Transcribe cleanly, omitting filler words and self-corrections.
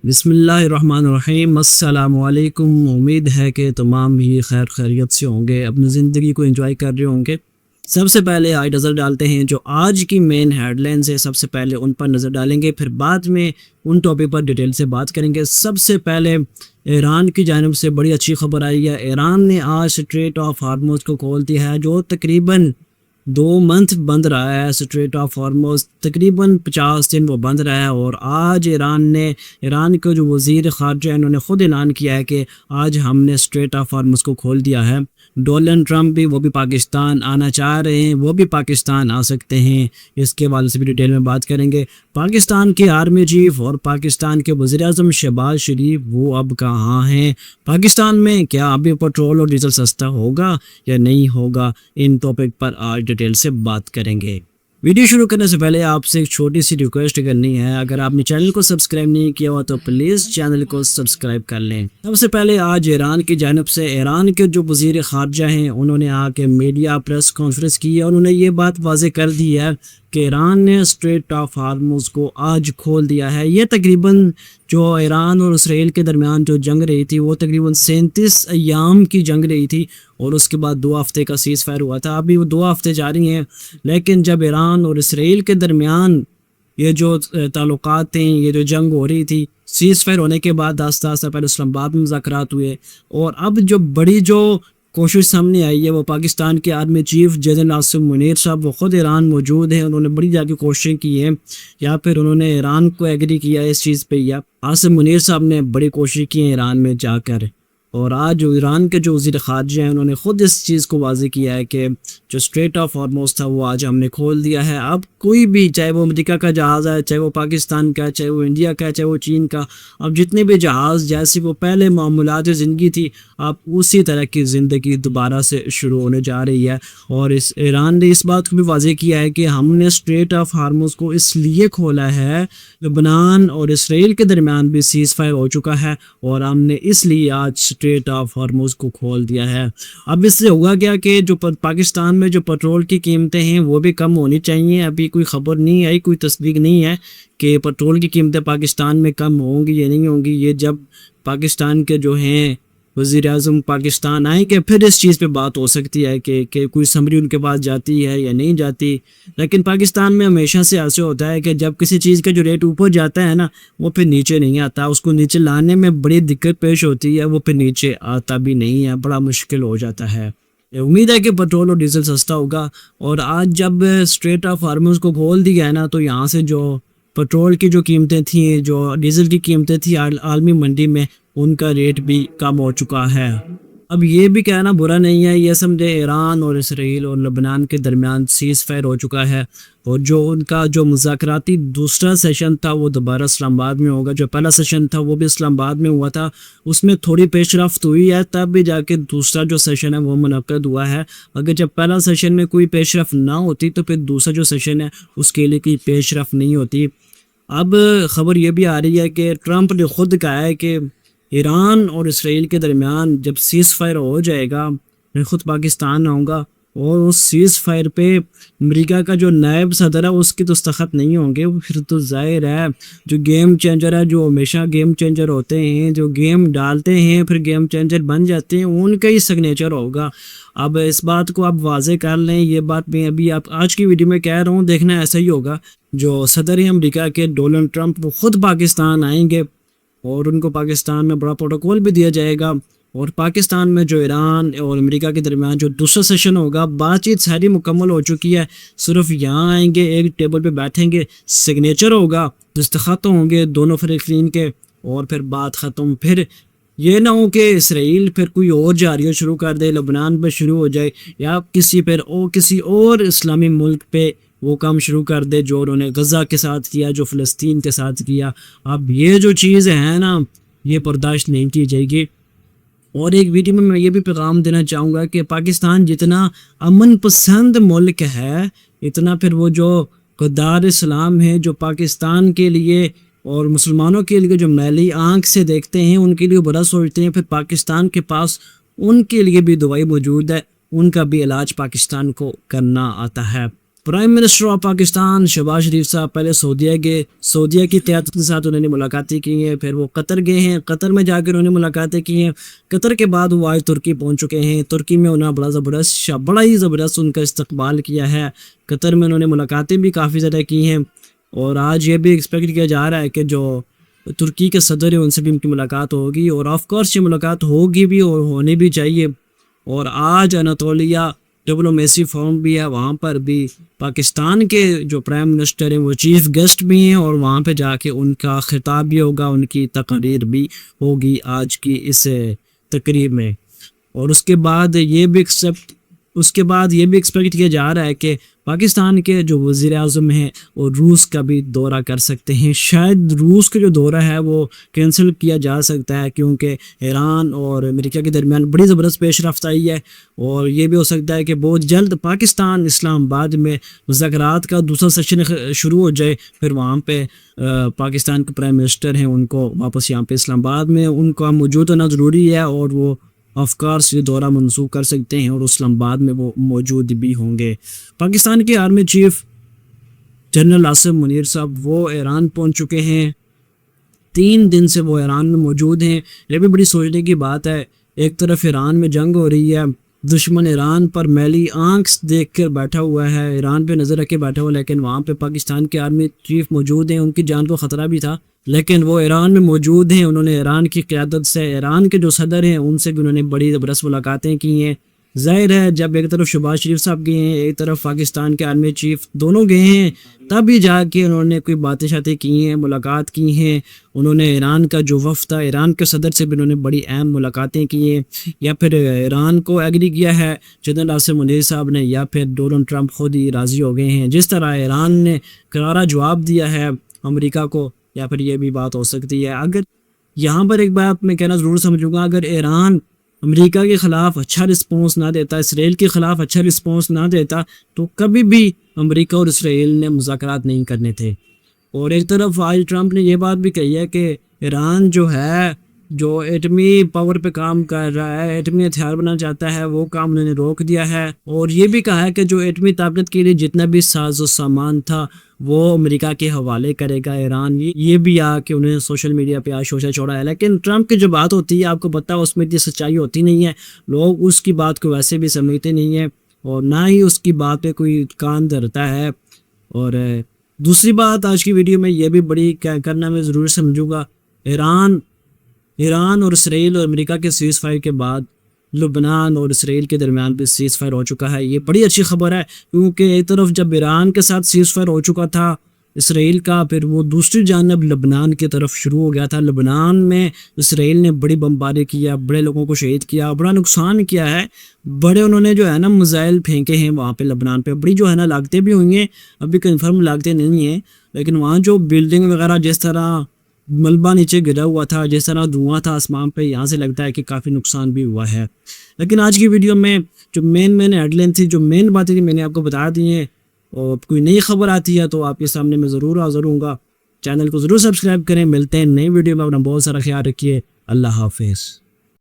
بسم اللہ الرحمن الرحیم۔ السلام علیکم۔ امید ہے کہ تمام ہی خیر خیریت سے ہوں گے، اپنی زندگی کو انجوائے کر رہے ہوں گے۔ سب سے پہلے آج نظر ڈالتے ہیں جو آج کی مین ہیڈ لائنز ہے، سب سے پہلے ان پر نظر ڈالیں گے، پھر بعد میں ان ٹاپک پر ڈیٹیل سے بات کریں گے۔ سب سے پہلے ایران کی جانب سے بڑی اچھی خبر آئی ہے۔ ایران نے آج اسٹریٹ آف ہارموز کو کھول دیا ہے، جو تقریباً 2 منتھ بند رہا ہے۔ اسٹریٹ آف ہارموز تقریباً 50 دن وہ بند رہا ہے، اور آج ایران کے جو وزیر خارجہ ہیں انہوں نے خود اعلان کیا ہے کہ آج ہم نے اسٹریٹ آف ہارموز کو کھول دیا ہے۔ ڈونلڈ ٹرمپ بھی وہ بھی پاکستان آنا چاہ رہے ہیں، وہ بھی پاکستان آ سکتے ہیں، اس کے حوالے سے بھی ڈیٹیل میں بات کریں گے۔ پاکستان کے آرمی چیف اور پاکستان کے وزیر اعظم شہباز شریف وہ اب کہاں ہیں؟ پاکستان میں کیا ابھی پیٹرول اور ڈیزل سستا ہوگا یا نہیں ہوگا؟ ان ٹاپک پر آج ڈیٹیل سے بات کریں گے۔ ویڈیو شروع کرنے سے پہلے آپ سے ایک چھوٹی سی ریکویسٹ کرنی ہے، اگر آپ نے چینل کو سبسکرائب نہیں کیا ہوا تو پلیز چینل کو سبسکرائب کر لیں۔ سب سے پہلے آج ایران کی جانب سے ایران کے جو وزیر خارجہ ہیں انہوں نے آ کے میڈیا پریس کانفرنس کی ہے، انہوں نے یہ بات واضح کر دی ہے کہ ایران نے اسٹریٹ آف ہارموز کو آج کھول دیا ہے۔ یہ تقریباً جو ایران اور اسرائیل کے درمیان جو جنگ رہی تھی وہ تقریباً 37 ایام کی جنگ رہی تھی، اور اس کے بعد 2 ہفتے کا سیز فائر ہوا تھا۔ ابھی وہ 2 ہفتے جاری ہیں، لیکن جب ایران اور اسرائیل کے درمیان یہ جو تعلقات ہیں، یہ جو جنگ ہو رہی تھی، سیز فائر ہونے کے بعد آہستہ آہستہ پہلے اسلام آباد میں مذاکرات ہوئے، اور اب جو بڑی جو کوشش سامنے آئی ہے وہ پاکستان کے army chief general Asim Munir صاحب، وہ خود ایران موجود ہیں، انہوں نے بڑی جا کے کوششیں کی ہیں، یا پھر انہوں نے ایران کو ایگری کیا ہے اس چیز پہ، یا عاصم منیر صاحب نے بڑی کوشش کی ہے ایران میں جا کر۔ اور آج جو ایران کے جو وزیر خارجہ ہیں انہوں نے خود اس چیز کو واضح کیا ہے کہ جو اسٹریٹ آف ہارموز تھا وہ آج ہم نے کھول دیا ہے۔ اب کوئی بھی، چاہے وہ امریکہ کا جہاز ہے، چاہے وہ پاکستان کا، چاہے وہ انڈیا کا، چاہے وہ چین کا، اب جتنے بھی جہاز جیسی وہ پہلے معمولات زندگی تھی، اب اسی طرح کی زندگی دوبارہ سے شروع ہونے جا رہی ہے۔ اور ایران نے اس بات کو بھی واضح کیا ہے کہ ہم نے اسٹریٹ آف ہارموز کو اس لیے کھولا ہے، لبنان اور اسرائیل کے درمیان بھی سیز فائر ہو چکا ہے، اور ہم نے اس لیے آج اسٹریٹ آف ہارموز کو کھول دیا ہے۔ اب اس سے ہوگا کیا کہ جو پاکستان میں جو پیٹرول کی قیمتیں ہیں وہ بھی کم ہونی چاہیے۔ ابھی کوئی خبر نہیں آئی، کوئی تصدیق نہیں ہے کہ پیٹرول کی قیمتیں پاکستان میں کم ہوں گی یا نہیں ہوں گی۔ یہ جب پاکستان کے جو ہیں وزیر اعظم پاکستان آئیں کہ پھر اس چیز پہ بات ہو سکتی ہے کہ کوئی سمری ان کے پاس جاتی ہے یا نہیں جاتی۔ لیکن پاکستان میں ہمیشہ سے ایسے ہوتا ہے کہ جب کسی چیز کا جو ریٹ اوپر جاتا ہے نا وہ پھر نیچے نہیں آتا، اس کو نیچے لانے میں بڑی دقت پیش ہوتی ہے، وہ پھر نیچے آتا بھی نہیں ہے، بڑا مشکل ہو جاتا ہے۔ امید ہے کہ پیٹرول اور ڈیزل سستا ہوگا۔ اور آج جب اسٹریٹ آف ہارموز کو کھول دیا ہے نا تو یہاں سے جو پیٹرول کی جو قیمتیں تھیں، جو ڈیزل کی قیمتیں تھیں عالمی منڈی میں، ان کا ریٹ بھی کم ہو چکا ہے۔ اب یہ بھی کہنا برا نہیں ہے، یہ سمجھے ایران اور اسرائیل اور لبنان کے درمیان سیز فائر ہو چکا ہے، اور جو ان کا جو مذاکراتی دوسرا سیشن تھا وہ دوبارہ اسلام آباد میں ہوگا۔ جو پہلا سیشن تھا وہ بھی اسلام آباد میں ہوا تھا، اس میں تھوڑی پیش رفت ہوئی ہے، تب بھی جا کے دوسرا جو سیشن ہے وہ منعقد ہوا ہے۔ اگر جب پہلا سیشن میں کوئی پیش رفت نہ ہوتی تو پھر دوسرا جو سیشن ہے اس کے لیے کوئی پیش رفت نہیں ہوتی۔ اب خبر یہ بھی آ رہی ہے کہ ٹرمپ نے خود کہا ہے کہ ایران اور اسرائیل کے درمیان جب سیز فائر ہو جائے گا میں خود پاکستان آؤں گا، اور اس سیز فائر پہ امریکہ کا جو نائب صدر ہے اس کی دستخط نہیں ہوں گے۔ پھر تو ظاہر ہے جو گیم چینجر ہے، جو ہمیشہ گیم چینجر ہوتے ہیں، جو گیم ڈالتے ہیں پھر گیم چینجر بن جاتے ہیں، ان کا ہی سگنیچر ہوگا۔ اب اس بات کو آپ واضح کر لیں، یہ بات میں ابھی آپ آج کی ویڈیو میں کہہ رہا ہوں، دیکھنا ایسا ہی ہوگا۔ جو صدر ہیں امریکہ کے ڈونلڈ ٹرمپ وہ خود پاکستان آئیں گے، اور ان کو پاکستان میں بڑا پروٹوکول بھی دیا جائے گا، اور پاکستان میں جو ایران اور امریکہ کے درمیان جو دوسرا سیشن ہوگا، بات چیت ساری مکمل ہو چکی ہے، صرف یہاں آئیں گے، ایک ٹیبل پہ بیٹھیں گے، سگنیچر ہوگا، دستخط ہوں گے دونوں فریقین کے، اور پھر بات ختم۔ پھر یہ نہ ہو کہ اسرائیل پھر کوئی اور جارحیت شروع کر دے، لبنان پہ شروع ہو جائے، یا کسی اور اسلامی ملک پہ وہ کام شروع کر دے جو انہوں نے غزہ کے ساتھ کیا، جو فلسطین کے ساتھ کیا۔ اب یہ جو چیز ہے نا یہ برداشت نہیں کی جائے گی۔ اور ایک ویڈیو میں یہ بھی پیغام دینا چاہوں گا کہ پاکستان جتنا امن پسند ملک ہے، اتنا پھر وہ جو غدار اسلام ہے، جو پاکستان کے لیے اور مسلمانوں کے لیے جو میلی آنکھ سے دیکھتے ہیں، ان کے لیے برا سوچتے ہیں، پھر پاکستان کے پاس ان کے لیے بھی دوائی موجود ہے، ان کا بھی علاج پاکستان کو کرنا آتا ہے۔ Prime minister of Pakistan Shehbaz Sharif صاحب پہلے سعودیہ گئے، سعودیہ کی قیادت کے ساتھ انہوں نے ملاقاتیں کی ہیں، پھر وہ قطر گئے ہیں، قطر میں جا کر انہوں نے ملاقاتیں کی ہیں، قطر کے بعد وہ آج ترکی پہنچ چکے ہیں، ترکی میں انہوں نے بڑا ہی زبردست ان کا استقبال کیا ہے، قطر میں انہوں نے ملاقاتیں بھی کافی زیادہ کی ہیں، اور آج یہ بھی ایکسپیکٹ کیا جا رہا ہے کہ جو ترکی کے صدر ہیں ان سے بھی ان کی ملاقات ہوگی، اور آف کورس یہ ملاقات ہوگی بھی اور ہونی بھی چاہیے۔ اور آج اناطولیہ ڈپلومیسی فورم بھی ہے، وہاں پر بھی پاکستان کے جو پرائم منسٹر ہیں وہ چیف گیسٹ بھی ہیں، اور وہاں پہ جا کے ان کا خطاب بھی ہوگا، ان کی تقریر بھی ہوگی آج کی اس تقریب میں۔ اور اس کے بعد یہ بھی ایکسپیکٹ کیا جا رہا ہے کہ پاکستان کے جو وزیر اعظم ہیں وہ روس کا بھی دورہ کر سکتے ہیں، شاید روس کا جو دورہ ہے وہ کینسل کیا جا سکتا ہے، کیونکہ ایران اور امریکہ کے درمیان بڑی زبردست پیش رفت آئی ہے، اور یہ بھی ہو سکتا ہے کہ بہت جلد پاکستان اسلام آباد میں مذاکرات کا دوسرا سیشن شروع ہو جائے، پھر وہاں پہ پاکستان کے پرائم منسٹر ہیں ان کو واپس یہاں پہ اسلام آباد میں ان کا موجود ہونا ضروری ہے، اور وہ آف کورس یہ دورہ منسوخ کر سکتے ہیں اور اسلام آباد میں وہ موجود بھی ہوں گے۔ پاکستان کے army chief general Asif Munir صاحب وہ ایران پہنچ چکے ہیں، 3 دن سے وہ ایران میں موجود ہیں۔ یہ بھی بڑی سوچنے کی بات ہے، ایک طرف ایران میں جنگ ہو رہی ہے، دشمن ایران پر میلی آنکھ دیکھ کر بیٹھا ہوا ہے، ایران پہ نظر رکھ کے بیٹھا ہوا، لیکن وہاں پہ پاکستان کے آرمی چیف موجود ہیں، ان کی جان کو خطرہ بھی تھا، لیکن وہ ایران میں موجود ہیں۔ انہوں نے ایران کی قیادت سے، ایران کے جو صدر ہیں ان سے بھی انہوں نے بڑی زبردست ملاقاتیں کی ہیں۔ ظاہر ہے جب ایک طرف شہباز شریف صاحب گئے ہیں، ایک طرف پاکستان کے آرمی چیف دونوں گئے ہیں، تب بھی جا کے انہوں نے کوئی باتیں شاتیں کی ہیں، ملاقات کی ہیں۔ انہوں نے ایران کا جو وفد تھا، ایران کے صدر سے بھی انہوں نے بڑی اہم ملاقاتیں کی ہیں، یا پھر ایران کو ایگری کیا ہے جنرل آصف منیر صاحب نے، یا پھر ڈونلڈ ٹرمپ خود ہی راضی ہو گئے ہیں۔ جس طرح ایران نے کرارا جواب دیا ہے امریکہ کو، یا پھر یہ بھی بات ہو سکتی ہے۔ اگر یہاں پر ایک بات میں کہنا ضرور سمجھوں گا، اگر ایران امریکہ کے خلاف اچھا رسپانس نہ دیتا، اسرائیل کے خلاف اچھا رسپانس نہ دیتا، تو کبھی بھی امریکہ اور اسرائیل نے مذاکرات نہیں کرنے تھے۔ اور ایک طرف آج ٹرمپ نے یہ بات بھی کہی ہے کہ ایران جو ہے، جو ایٹمی پاور پہ کام کر رہا ہے، ایٹمی ہتھیار بنانا چاہتا ہے، وہ کام انہوں نے روک دیا ہے، اور یہ بھی کہا ہے کہ جو ایٹمی طاقت کے لیے جتنا بھی ساز و سامان تھا وہ امریکہ کے حوالے کرے گا ایران۔ یہ بھی آ کہ انہیں سوشل میڈیا پہ شوشہ چھوڑا ہے، لیکن ٹرمپ کی جو بات ہوتی ہے آپ کو پتہ ہے اس میں اتنی سچائی ہوتی نہیں ہے، لوگ اس کی بات کو ویسے بھی سمجھتے نہیں ہیں، اور نہ ہی اس کی بات پہ کوئی کان دھرتا ہے۔ اور دوسری بات آج کی ویڈیو میں یہ بھی بڑی کرنا میں ضرور سمجھوں گا، ایران اور اسرائیل اور امریکہ کے سیز فائر کے بعد لبنان اور اسرائیل کے درمیان بھی سیز فائر ہو چکا ہے۔ یہ بڑی اچھی خبر ہے، کیونکہ ایک طرف جب ایران کے ساتھ سیز فائر ہو چکا تھا اسرائیل کا، پھر وہ دوسری جانب لبنان کی طرف شروع ہو گیا تھا۔ لبنان میں اسرائیل نے بڑی بمباری کیا، بڑے لوگوں کو شہید کیا، بڑا نقصان کیا ہے، بڑے انہوں نے جو ہے نا میزائل پھینکے ہیں وہاں پہ لبنان پہ، بڑی جو ہے نا لاگتیں بھی ہوئی ہیں، ابھی کنفرم لاگتیں نہیں ہیں، لیکن وہاں جو بلڈنگ وغیرہ جس طرح ملبہ نیچے گرا ہوا تھا، جس طرح دھواں تھا آسمان پہ، یہاں سے لگتا ہے کہ کافی نقصان بھی ہوا ہے۔ لیکن آج کی ویڈیو میں جو مین ہیڈ لائن تھی، جو مین باتیں تھی، میں نے آپ کو بتا دی ہیں، اور کوئی نئی خبر آتی ہے تو آپ کے سامنے میں ضرور حاضر ہوں گا۔ چینل کو ضرور سبسکرائب کریں، ملتے ہیں نئی ویڈیو میں، اپنا بہت سارا خیال رکھیے، اللہ حافظ۔